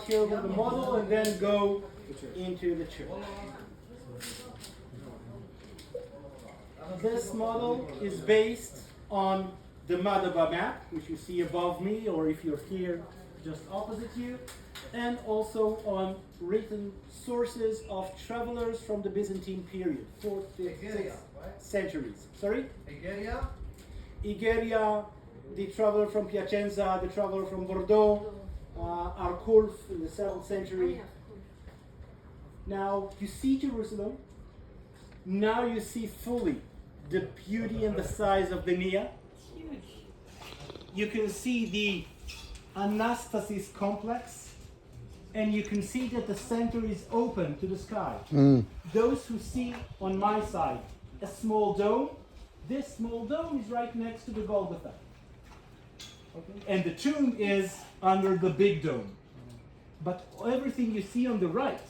here with the model and then go into the church. This model is based on the Madaba map, which you see above me, or if you're here, just opposite you, and also on written sources of travelers from the Byzantine period, 4th, 5th, 6th centuries. Sorry? Igeria, the traveler from Piacenza, the traveler from Bordeaux, Arculf in the 7th century. Now you see Jerusalem. Now you see fully the beauty and the size of the Nia. You can see the Anastasis complex, and you can see that the center is open to the sky. Those who see on my side a small dome, this small dome is right next to the Golgotha. Okay? And the tomb is under the big dome. But everything you see on the right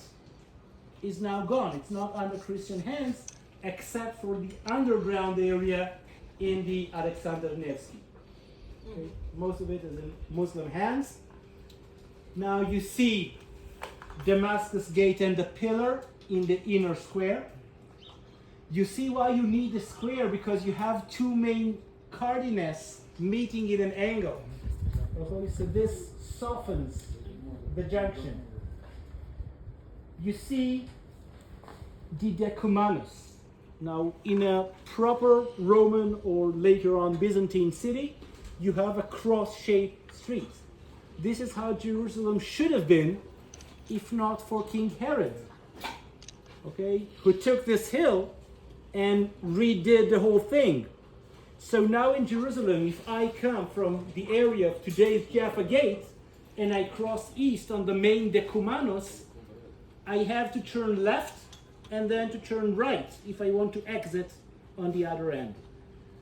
is now gone. It's not under Christian hands, except for the underground area in the Alexander Nevsky. Okay? Most of it is in Muslim hands. Now you see Damascus Gate and the pillar in the inner square. You see why you need the square, because you have two main cardinals meeting in an angle. Okay, so this softens the junction. You see the decumanus. Now, in a proper Roman or later on Byzantine city, you have a cross-shaped street. This is how Jerusalem should have been, if not for King Herod, okay, who took this hill and redid the whole thing. So now in Jerusalem, if I come from the area of today's Jaffa Gate and I cross east on the main decumanus, I have to turn left and then to turn right if I want to exit on the other end.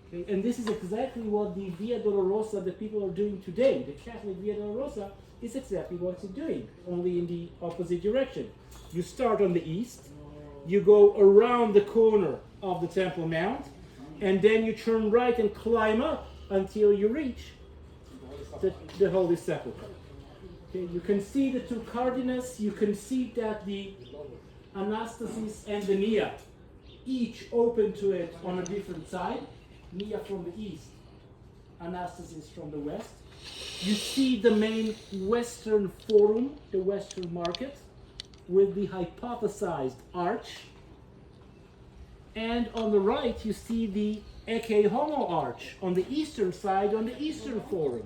Okay? And this is exactly what the Via Dolorosa that people are doing today. The Catholic Via Dolorosa is exactly what it's doing, only in the opposite direction. You start on the east, you go around the corner of the Temple Mount, and then you turn right and climb up until you reach the Holy Sepulchre. Okay, you can see the two cardinals, you can see that the Anastasis and the Nia each open to it on a different side. Nia from the east, Anastasis from the west. You see the main western forum, the western market, with the hypothesized arch. And on the right, you see the Ecce Homo arch on the eastern side, on the eastern forum.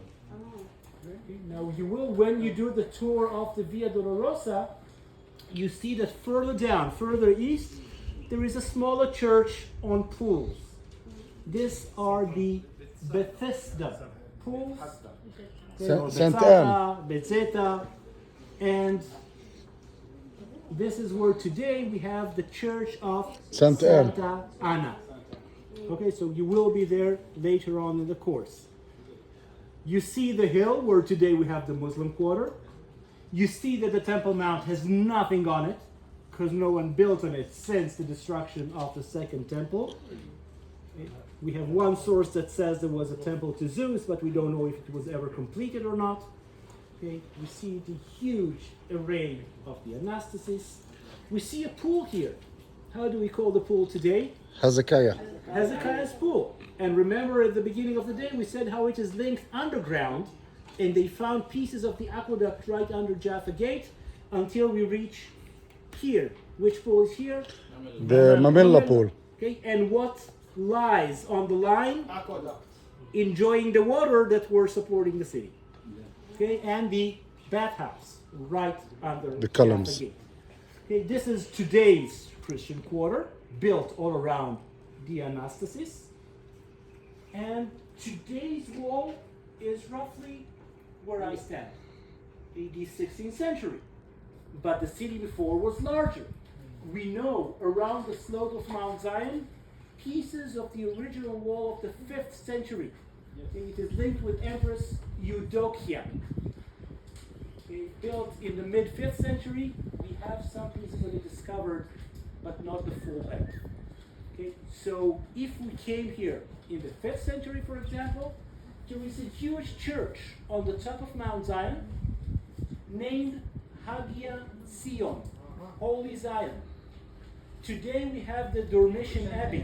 Okay. Now you will, when you do the tour of the Via Dolorosa, you see that further down, further east, there is a smaller church on pools. These are the Bethesda pools. Bethesda, and this is where today we have the Church of Santa Anna. Okay, so you will be there later on in the course. You see the hill where today we have the Muslim quarter. You see that the Temple Mount has nothing on it, because no one built on it since the destruction of the Second Temple. We have one source that says there was a temple to Zeus, but we don't know if it was ever completed or not. Okay, we see the huge array of the Anastasis. We see a pool here. How do we call the pool today? Hezekiah. Hezekiah's pool. And remember at the beginning of the day, we said how it is linked underground, and they found pieces of the aqueduct right under Jaffa Gate until we reach here. Which pool is here? The Mamilla pool. Okay, and what lies on the line? Aqueduct. Enjoying the water that were supporting the city. Okay, and the bathhouse right under the columns. Jaffa Gate. Okay, this is today's Christian quarter, built all around the Anastasis. And today's wall is roughly where I stand, the 16th century. But the city before was larger. We know around the slope of Mount Zion, pieces of the original wall of the 5th century. It is linked with Empress Eudokia. Built in the mid-5th century, we have some pieces of it discovered, but not the full length. Okay, so if we came here in the 5th century, for example, there is a huge church on the top of Mount Zion named Hagia Sion, Holy Zion. Today we have the Dormition Abbey,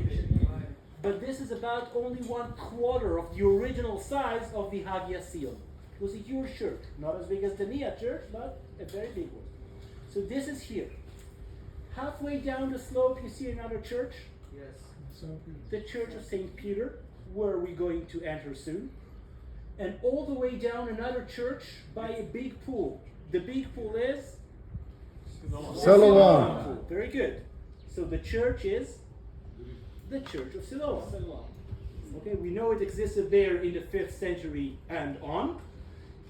but this is about only 1/4 of the original size of the Hagia Sion. It was a huge church, not as big as the Nia church, but a very big one. So this is here. Halfway down the slope, you see another church. Yes. The Church of St. Peter, where we're going to enter soon. And all the way down another church by a big pool. The big pool is? Siloam. Pool. Very good. So the church is the Church of Siloam. Okay, we know it existed there in the 5th century and on.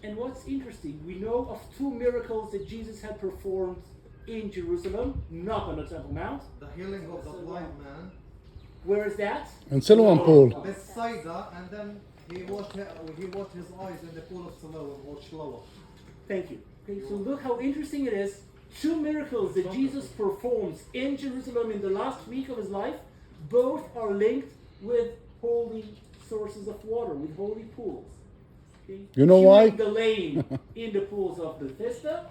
And what's interesting, we know of 2 miracles that Jesus had performed in Jerusalem, not on the Temple Mount. The healing of the blind man, Where is that? And Siloam pool. Bethsaida, and then he washed his eyes in the pool of Siloam or Shiloah. Thank you. Okay, so look how interesting it is. 2 miracles that Jesus performs in Jerusalem in the last week of his life, both are linked with holy sources of water, with holy pools. Okay? You know why? Curing the lame in the pools of Bethesda,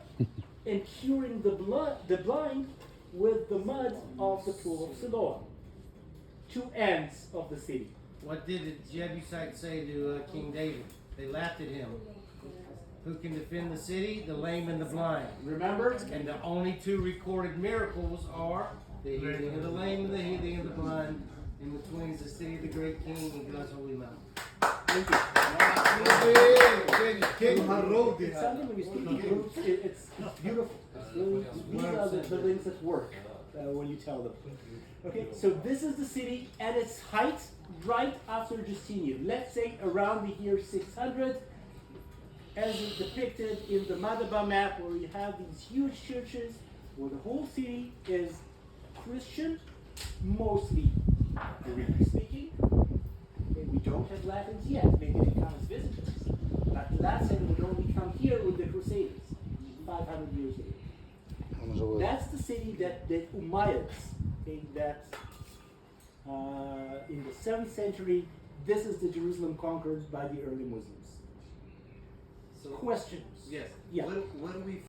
and curing the blind with the mud of the pool of Siloam. 2 ends of the city. What did the Jebusites say to King David? They laughed at him. Who can defend the city? The lame and the blind. Remember? And the only 2 recorded miracles are the healing of the lame and the healing of the blind in between the city of the great king and God's holy mountain. Thank you. It's something when you speak in groups, it's beautiful. It's really, these are the links that work when you tell them. Okay, so this is the city at its height right after Justinian. Let's say around the year 600, as is depicted in the Madaba map, where you have these huge churches, where the whole city is Christian, mostly Greek speaking. And we don't have Latins yet, maybe they come as visitors. But Latin would only come here with the Crusaders, 500 years later. That's the city that Umayyads, okay, that in the 7th century, this is the Jerusalem conquered by the early Muslims. So, Questions? yes. Yeah. Where do we